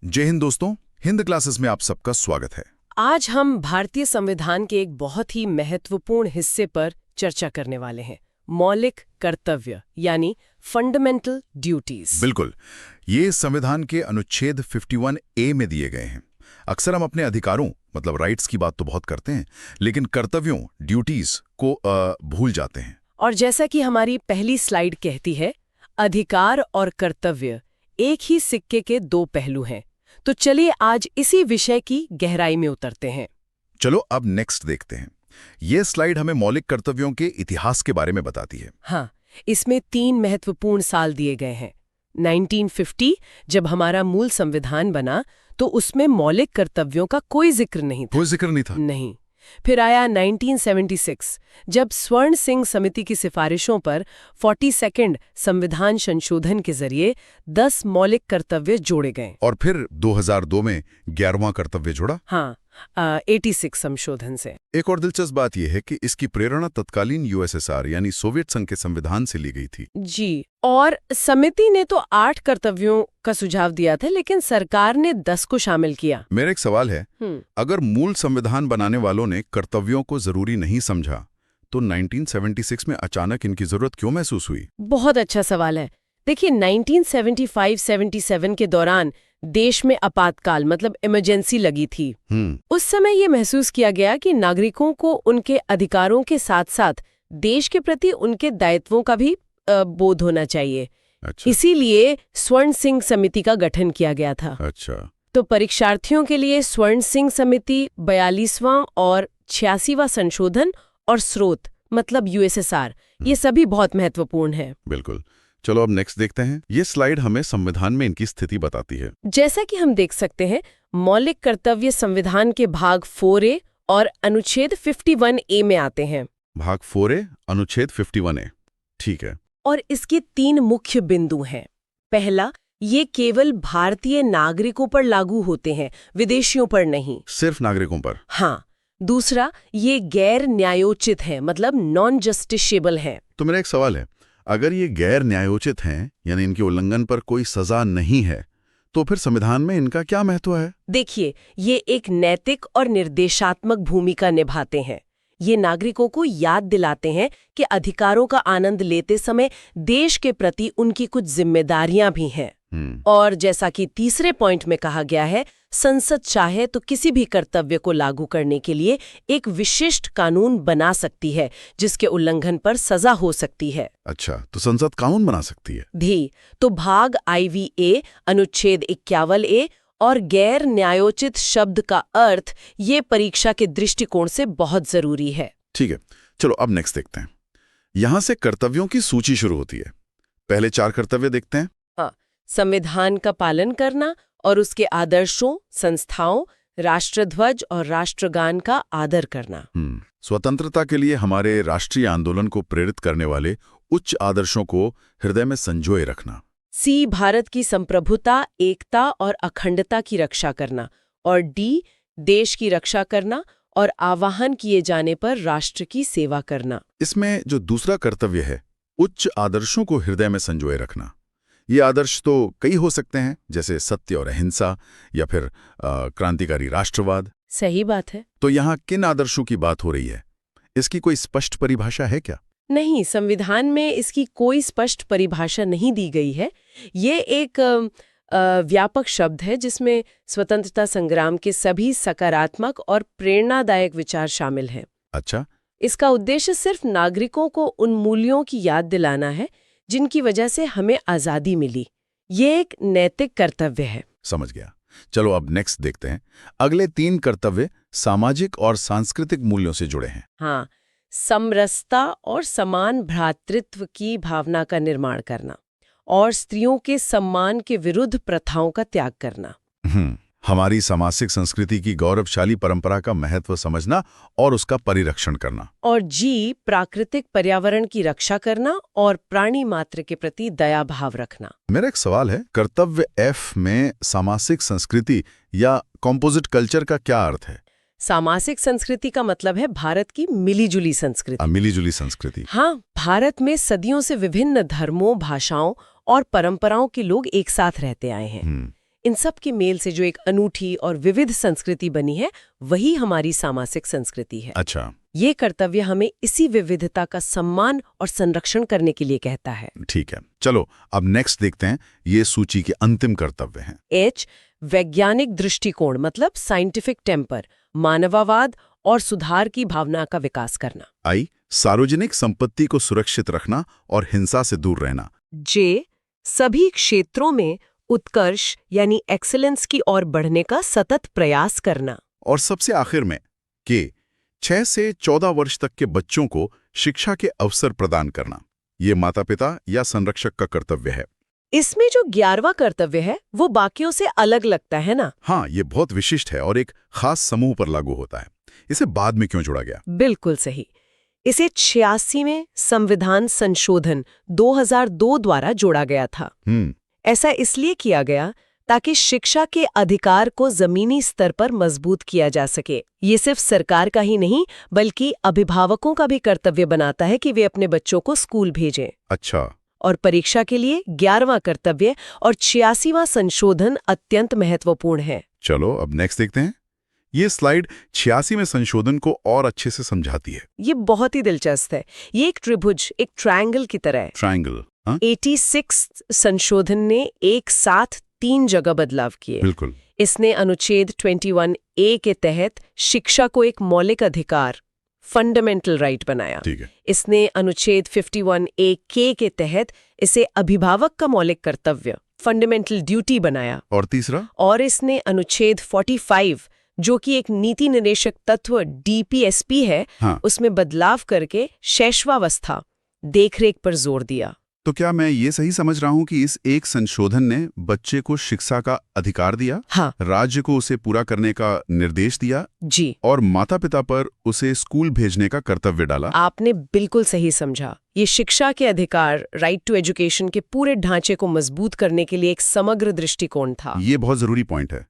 जय हिंद दोस्तों, हिंद क्लासेस में आप सबका स्वागत है। आज हम भारतीय संविधान के एक बहुत ही महत्वपूर्ण हिस्से पर चर्चा करने वाले हैं, मौलिक कर्तव्य यानी फंडामेंटल ड्यूटीज। बिल्कुल, ये संविधान के अनुच्छेद 51A में दिए गए हैं। अक्सर हम अपने अधिकारों मतलब राइट्स की बात तो बहुत करते हैं, लेकिन कर्तव्यों ड्यूटीज को भूल जाते हैं। और जैसा कि हमारी पहली स्लाइड कहती है, अधिकार और कर्तव्य एक ही सिक्के के दो पहलू हैं। तो चलिए आज इसी विषय की गहराई में उतरते हैं। चलो अब नेक्स्ट देखते हैं। ये स्लाइड हमें मौलिक कर्तव्यों के इतिहास के बारे में बताती है। हाँ, इसमें 3 महत्वपूर्ण साल दिए गए हैं। 1950 जब हमारा मूल संविधान बना तो उसमें मौलिक कर्तव्यों का कोई जिक्र नहीं था। कोई जिक्र नहीं था। नहीं। फिर आया 1976 जब स्वर्ण सिंह समिति की सिफारिशों पर 42nd संविधान संशोधन के जरिए 10 मौलिक कर्तव्य जोड़े गए। और फिर 2002 में 11वां कर्तव्य जोड़ा। हाँ, 86 संशोधन से। एक और दिलचस्प बात यह है कि इसकी प्रेरणा तत्कालीन यूएसएसआर यानी सोवियत संघ के संविधान से ली गई थी। जी, और समिति ने तो 8 कर्तव्यों का सुझाव दिया था, लेकिन सरकार ने 10 को शामिल किया। मेरा एक सवाल है, अगर मूल संविधान बनाने वालों ने कर्तव्यों को जरूरी नहीं समझा तो 1976 में अचानक इनकी जरूरत क्यों महसूस हुई? बहुत अच्छा सवाल है। देखिए, 1975-77 के दौरान देश में आपातकाल मतलब इमरजेंसी लगी थी। उस समय ये महसूस किया गया कि नागरिकों को उनके अधिकारों के साथ साथ देश के प्रति उनके दायित्वों का भी बोध होना चाहिए। अच्छा। इसीलिए स्वर्ण सिंह समिति का गठन किया गया था। अच्छा। तो परीक्षार्थियों के लिए स्वर्ण सिंह समिति 42वां और 86वां संशोधन और स्रोत मतलब यूएसएसआर, ये सभी बहुत महत्वपूर्ण है। बिल्कुल। चलो अब नेक्स्ट देखते हैं। ये स्लाइड हमें संविधान में इनकी स्थिति बताती है। जैसा कि हम देख सकते हैं, मौलिक कर्तव्य संविधान के भाग 4A और अनुच्छेद 51A में आते हैं। भाग 4A अनुच्छेद 51A, ठीक है। और इसके 3 मुख्य बिंदु हैं। पहला, ये केवल भारतीय नागरिकों पर लागू होते हैं, विदेशियों पर नहीं। सिर्फ नागरिकों पर? हाँ। दूसरा, ये गैर न्यायोचित है मतलब नॉन जस्टिसेबल है। तो मेरा एक सवाल है, अगर ये गैर न्यायोचित हैं यानी इनके उल्लंघन पर कोई सजा नहीं है, तो फिर संविधान में इनका क्या महत्व है? देखिए, ये एक नैतिक और निर्देशात्मक भूमिका निभाते हैं। ये नागरिकों को याद दिलाते हैं कि अधिकारों का आनंद लेते समय देश के प्रति उनकी कुछ जिम्मेदारियां भी हैं। और जैसा कि तीसरे पॉइंट में कहा गया है, संसद चाहे तो किसी भी कर्तव्य को लागू करने के लिए एक विशिष्ट कानून बना सकती है जिसके उल्लंघन पर सजा हो सकती है। अच्छा, तो संसद कानून बना सकती है? धी तो भाग IVA अनुच्छेद 51A और गैर न्यायोचित शब्द का अर्थ ये परीक्षा के दृष्टिकोण से बहुत जरूरी है। ठीक है, चलो अब नेक्स्ट देखते हैं। यहां से कर्तव्यों की सूची शुरू होती है। पहले 4 कर्तव्य देखते हैं। हाँ, संविधान का पालन करना और उसके आदर्शों, संस्थाओं, राष्ट्रध्वज और राष्ट्रगान का आदर करना। स्वतंत्रता के लिए हमारे राष्ट्रीय आंदोलन को प्रेरित करने वाले उच्च आदर्शों को हृदय में संजोए रखना। C, भारत की संप्रभुता, एकता और अखंडता की रक्षा करना। और D, देश की रक्षा करना और आवाहन किए जाने पर राष्ट्र की सेवा करना। इसमें जो दूसरा कर्तव्य है, उच्च आदर्शों को हृदय में संजोए रखना, ये आदर्श तो कई हो सकते हैं, जैसे सत्य और अहिंसा या फिर क्रांतिकारी राष्ट्रवाद। सही बात है। तो यहाँ किन आदर्शों की बात हो रही है? इसकी कोई स्पष्ट परिभाषा है क्या? नहीं, संविधान में इसकी कोई स्पष्ट परिभाषा नहीं दी गई है। ये एक व्यापक शब्द है जिसमें स्वतंत्रता संग्राम के सभी सकारात्मक और प्रेरणादायक विचार शामिल हैं। अच्छा। इसका उद्देश्य सिर्फ नागरिकों को उन मूल्यों की याद दिलाना है जिनकी वजह से हमें आज़ादी मिली। ये एक नैतिक कर्तव्य है। समझ गया। चलो अब नेक्स्ट देखते हैं। अगले 3 कर्तव्य सामाजिक और सांस्कृतिक मूल्यों से जुड़े हैं। हाँ, समरसता और समान भ्रातृत्व की भावना का निर्माण करना और स्त्रियों के सम्मान के विरुद्ध प्रथाओं का त्याग करना। हमारी सामाजिक संस्कृति की गौरवशाली परंपरा का महत्व समझना और उसका परिरक्षण करना। और जी, प्राकृतिक पर्यावरण की रक्षा करना और प्राणी मात्र के प्रति दया भाव रखना। मेरा एक सवाल है, कर्तव्य F में सामाजिक संस्कृति या कॉम्पोजिट कल्चर का क्या अर्थ है? सामाजिक संस्कृति का मतलब है भारत की मिलीजुली संस्कृति। मिलीजुली संस्कृति। हाँ, भारत में सदियों से विभिन्न धर्मों, भाषाओं और परंपराओं के लोग एक साथ रहते आए हैं। इन सब के मेल से जो एक अनूठी और विविध संस्कृति बनी है वही हमारी सामाजिक संस्कृति है। अच्छा, ये कर्तव्य हमें इसी विविधता का सम्मान और संरक्षण करने के लिए कहता है। ठीक है, चलो अब नेक्स्ट देखते हैं। ये सूची के अंतिम कर्तव्य हैं। एच, वैज्ञानिक दृष्टिकोण मतलब साइंटिफिक टेम्पर, मानववाद और सुधार की भावना का विकास करना। आई, सार्वजनिक संपत्ति को सुरक्षित रखना और हिंसा से दूर रहना। जे, सभी क्षेत्रों में उत्कर्ष यानी एक्सीलेंस की ओर बढ़ने का सतत प्रयास करना। और सबसे आखिर में के, 6 से 14 वर्ष तक के बच्चों को शिक्षा के अवसर प्रदान करना। ये माता-पिता या संरक्षक का कर्तव्य है। इसमें जो 11वां कर्तव्य है वो बाकियों से अलग लगता है ना? हाँ, ये बहुत विशिष्ट है और एक खास समूह पर लागू होता है। इसे बाद में क्यों जोड़ा गया? बिल्कुल सही। इसे 86वें संविधान संशोधन 2002 द्वारा जोड़ा गया था। ऐसा इसलिए किया गया ताकि शिक्षा के अधिकार को जमीनी स्तर पर मजबूत किया जा सके। ये सिर्फ सरकार का ही नहीं बल्कि अभिभावकों का भी कर्तव्य बनाता है कि वे अपने बच्चों को स्कूल भेजें। अच्छा। और परीक्षा के लिए 11वां कर्तव्य और 86वां संशोधन अत्यंत महत्वपूर्ण है। चलो अब नेक्स्ट देखते हैं। ये स्लाइड 86वें संशोधन को और अच्छे से समझाती है। ये बहुत ही दिलचस्प है। ये एक त्रिभुज, एक ट्रायंगल की तरह है। ट्रायंगल, हाँ? 86 संशोधन ने एक साथ 3 जगह बदलाव किए। बिल्कुल। इसने अनुच्छेद 21A के तहत शिक्षा को एक मौलिक अधिकार, फंडामेंटल राइट बनाया। ठीक है। इसने अनुच्छेद 51A के तहत इसे अभिभावक का मौलिक कर्तव्य, फंडामेंटल ड्यूटी बनाया। और तीसरा? और इसने अनुच्छेद 45 जो कि एक नीति निर्देशक तत्व DPSP है, हाँ। उसमें बदलाव करके शैशवावस्था, देखरेख पर जोर दिया। तो क्या मैं ये सही समझ रहा हूँ कि इस एक संशोधन ने बच्चे को शिक्षा का अधिकार दिया, हाँ, राज्य को उसे पूरा करने का निर्देश दिया जी, और माता-पिता पर उसे स्कूल भेजने का कर्तव्य डाला? आपने बिल्कुल सही समझा। ये शिक्षा के अधिकार, राइट टू एजुकेशन के पूरे ढांचे को मजबूत करने के लिए एक समग्र दृष्टिकोण था। ये बहुत जरूरी पॉइंट है।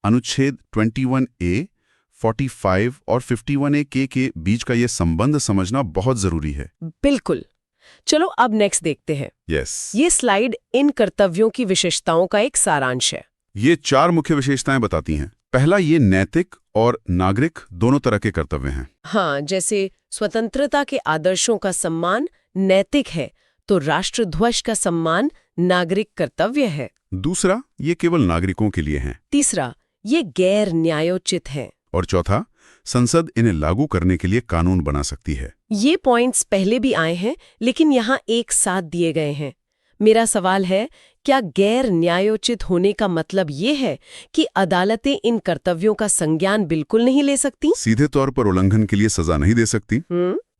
अनुच्छेद 21A, 45 और 51A के बीच का ये संबंध समझना बहुत जरूरी है। बिल्कुल। चलो अब नेक्स्ट देखते हैं। यस। ये स्लाइड इन कर्तव्यों की विशेषताओं का एक सारांश है। ये 4 मुख्य विशेषताएं बताती हैं। पहला, ये नैतिक और नागरिक दोनों तरह के कर्तव्य हैं। हाँ, जैसे स्वतंत्रता के आदर्शों का सम्मान नैतिक है तो राष्ट्रध्वज का सम्मान नागरिक कर्तव्य है। दूसरा, ये केवल नागरिकों के लिए हैं। तीसरा, ये गैर न्यायोचित है। और चौथा, संसद इन्हें लागू करने के लिए कानून बना सकती है। ये पॉइंट्स पहले भी आए हैं लेकिन यहाँ एक साथ दिए गए हैं। मेरा सवाल है, क्या गैर न्यायोचित होने का मतलब ये है कि अदालतें इन कर्तव्यों का संज्ञान बिल्कुल नहीं ले सकती? सीधे तौर पर उल्लंघन के लिए सजा नहीं दे सकती,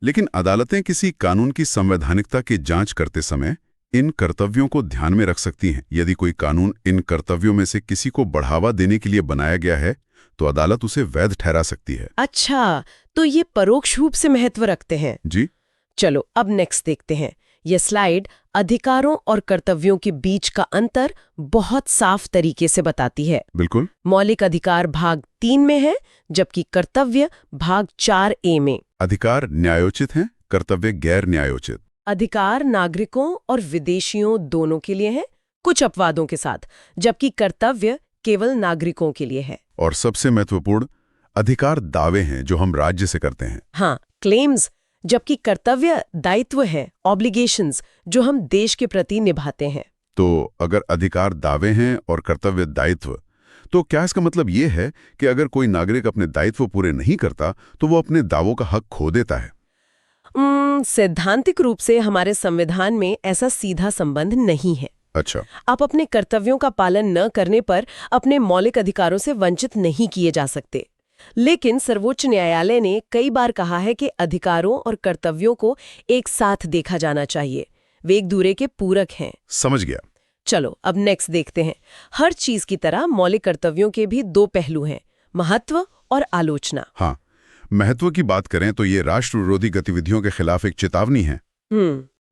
लेकिन अदालतें किसी कानून की संवैधानिकता की जांच करते समय इन कर्तव्यों को ध्यान में रख सकती हैं। यदि कोई कानून इन कर्तव्यों में से किसी को बढ़ावा देने के लिए बनाया गया है तो अदालत उसे वैध ठहरा सकती है। अच्छा, तो ये परोक्ष रूप से महत्व रखते हैं। जी। चलो अब नेक्स्ट देखते हैं। यह स्लाइड अधिकारों और कर्तव्यों के बीच का अंतर बहुत साफ तरीके से बताती है। बिल्कुल। मौलिक अधिकार भाग 3 में है जबकि कर्तव्य भाग 4A में। अधिकार न्यायोचित हैं, कर्तव्य गैर न्यायोचित। अधिकार नागरिकों और विदेशियों दोनों के लिए है, कुछ अपवादों के साथ, जबकि कर्तव्य केवल नागरिकों के लिए है। और सबसे महत्वपूर्ण, अधिकार दावे हैं जो हम राज्य से करते हैं। हाँ, क्लेम्स, जबकि कर्तव्य दायित्व है, ऑब्लिगेशंस, जो हम देश के प्रति निभाते हैं। तो अगर अधिकार दावे हैं और कर्तव्य दायित्व, तो क्या इसका मतलब ये है कि अगर कोई नागरिक अपने दायित्व पूरे नहीं करता तो वो अपने दावों का हक खो देता है? सैद्धांतिक रूप से हमारे संविधान में ऐसा सीधा संबंध नहीं है। अच्छा। आप अपने कर्तव्यों का पालन न करने पर अपने मौलिक अधिकारों से वंचित नहीं किए जा सकते। लेकिन सर्वोच्च न्यायालय ने कई बार कहा है कि अधिकारों और कर्तव्यों को एक साथ देखा जाना चाहिए, वे एक दूसरे के पूरक हैं। समझ गया। चलो अब नेक्स्ट देखते हैं। हर चीज की तरह मौलिक कर्तव्यों के भी 2 पहलू हैं, महत्व और आलोचना। हाँ, महत्व की बात करें तो ये राष्ट्र विरोधी गतिविधियों के खिलाफ एक चेतावनी है।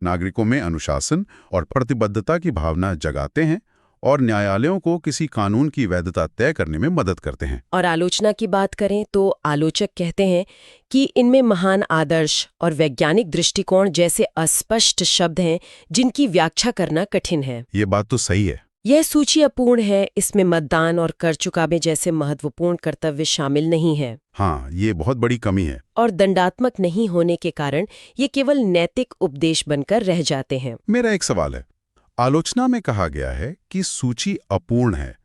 नागरिकों में अनुशासन और प्रतिबद्धता की भावना जगाते हैं और न्यायालयों को किसी कानून की वैधता तय करने में मदद करते हैं। और आलोचना की बात करें तो आलोचक कहते हैं कि इनमें महान आदर्श और वैज्ञानिक दृष्टिकोण जैसे अस्पष्ट शब्द हैं जिनकी व्याख्या करना कठिन है। ये बात तो सही है। यह सूची अपूर्ण है, इसमें मतदान और कर चुकावे जैसे महत्वपूर्ण कर्तव्य शामिल नहीं है। हाँ, ये बहुत बड़ी कमी है। और दंडात्मक नहीं होने के कारण ये केवल नैतिक उपदेश बनकर रह जाते हैं। मेरा एक सवाल है, आलोचना में कहा गया है कि सूची अपूर्ण है।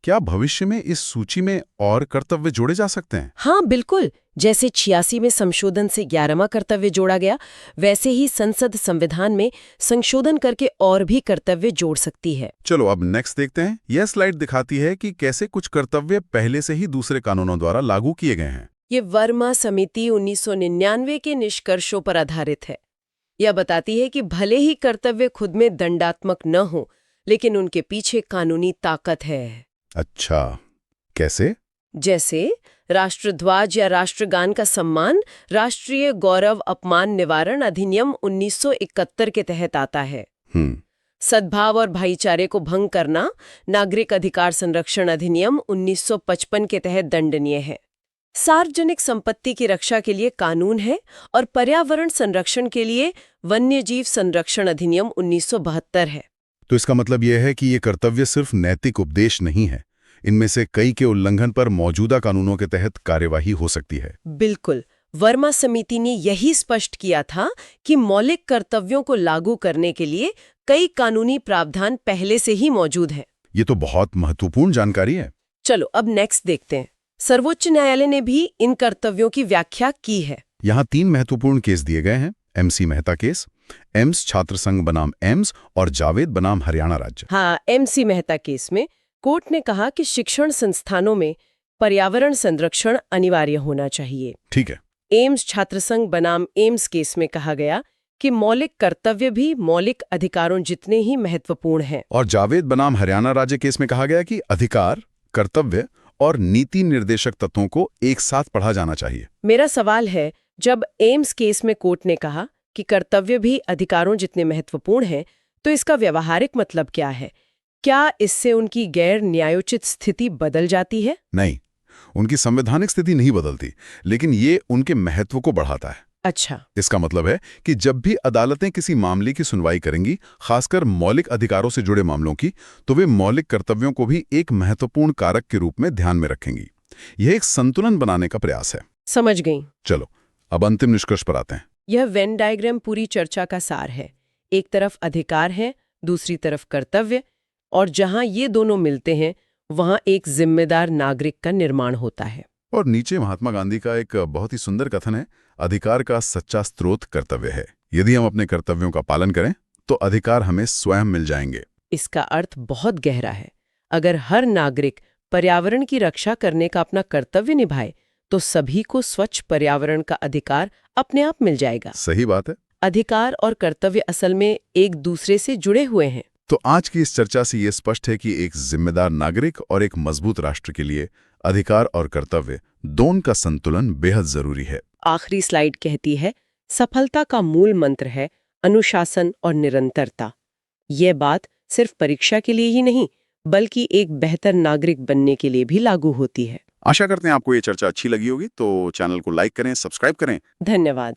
क्या भविष्य में इस सूची में और कर्तव्य जोड़े जा सकते हैं? हाँ बिल्कुल, जैसे 86 में संशोधन से 11वां कर्तव्य जोड़ा गया, वैसे ही संसद संविधान में संशोधन करके और भी कर्तव्य जोड़ सकती है। चलो अब नेक्स्ट देखते हैं। यह स्लाइड दिखाती है कि कैसे कुछ कर्तव्य पहले से ही दूसरे कानूनों द्वारा लागू किए गए हैं। ये वर्मा समिति 1999 के निष्कर्षों पर आधारित है। यह बताती है कि भले ही कर्तव्य खुद में दंडात्मक न हो, लेकिन उनके पीछे कानूनी ताकत है। अच्छा, कैसे? जैसे राष्ट्रध्वज या राष्ट्रगान का सम्मान राष्ट्रीय गौरव अपमान निवारण अधिनियम 1971 के तहत आता है। सद्भाव और भाईचारे को भंग करना नागरिक अधिकार संरक्षण अधिनियम 1955 के तहत दंडनीय है। सार्वजनिक संपत्ति की रक्षा के लिए कानून है और पर्यावरण संरक्षण के लिए वन्यजीव संरक्षण अधिनियम 1972 है। तो इसका मतलब यह है कि ये कर्तव्य सिर्फ नैतिक उपदेश नहीं है, इनमें से कई के उल्लंघन पर मौजूदा कानूनों के तहत कार्यवाही हो सकती है। बिल्कुल, वर्मा समिति ने यही स्पष्ट किया था कि मौलिक कर्तव्यों को लागू करने के लिए कई कानूनी प्रावधान पहले से ही मौजूद हैं। ये तो बहुत महत्वपूर्ण जानकारी है। चलो अब नेक्स्ट देखते हैं। सर्वोच्च न्यायालय ने भी इन कर्तव्यों की व्याख्या की है। यहाँ 3 महत्वपूर्ण केस दिए गए हैं। MC मेहता केस, एम्स छात्र संघ बनाम एम्स और जावेद बनाम हरियाणा राज्य। हाँ, MC मेहता केस में कोर्ट ने कहा कि शिक्षण संस्थानों में पर्यावरण संरक्षण अनिवार्य होना चाहिए। ठीक है। एम्स छात्र संघ बनाम एम्स केस में कहा गया कि मौलिक कर्तव्य भी मौलिक अधिकारों जितने ही महत्वपूर्ण हैं। और जावेद बनाम हरियाणा राज्य केस में कहा गया कि अधिकार, कर्तव्य और नीति निर्देशक तत्वों को एक साथ पढ़ा जाना चाहिए। मेरा सवाल है, जब एम्स केस में कोर्ट ने कहा कि कर्तव्य भी अधिकारों जितने महत्वपूर्ण हैं, तो इसका व्यवहारिक मतलब क्या है? क्या इससे उनकी गैर न्यायोचित स्थिति बदल जाती है? नहीं, उनकी संवैधानिक स्थिति नहीं बदलती, लेकिन ये उनके महत्व को बढ़ाता है। अच्छा, इसका मतलब है कि जब भी अदालतें किसी मामले की सुनवाई करेंगी, खासकर मौलिक अधिकारों से जुड़े मामलों की, तो वे मौलिक कर्तव्यों को भी एक महत्वपूर्ण कारक के रूप में ध्यान में रखेंगी। यह एक संतुलन बनाने का प्रयास है। समझ गई। चलो अब अंतिम निष्कर्ष पर आते हैं। यह वेन डायग्राम पूरी चर्चा का सार है। एक तरफ अधिकार है, दूसरी तरफ कर्तव्य, और जहां ये दोनों मिलते हैं वहां एक जिम्मेदार नागरिक का निर्माण होता है। और नीचे महात्मा गांधी का एक बहुत ही सुंदर कथन है, अधिकार का सच्चा स्रोत कर्तव्य है। यदि हम अपने कर्तव्यों का पालन करें तो अधिकार हमें स्वयं मिल जाएंगे। इसका अर्थ बहुत गहरा है। अगर हर नागरिक पर्यावरण की रक्षा करने का अपना कर्तव्य निभाए तो सभी को स्वच्छ पर्यावरण का अधिकार अपने आप मिल जाएगा। सही बात है। अधिकार और कर्तव्य असल में एक दूसरे से जुड़े हुए हैं। तो आज की इस चर्चा से ये स्पष्ट है कि एक जिम्मेदार नागरिक और एक मजबूत राष्ट्र के लिए अधिकार और कर्तव्य दोनों का संतुलन बेहद जरूरी है। आखिरी स्लाइड कहती है, सफलता का मूल मंत्र है अनुशासन और निरंतरता। ये बात सिर्फ परीक्षा के लिए ही नहीं, बल्कि एक बेहतर नागरिक बनने के लिए भी लागू होती है। आशा करते हैं आपको ये चर्चा अच्छी लगी होगी, तो चैनल को लाइक करें, सब्सक्राइब करें। धन्यवाद।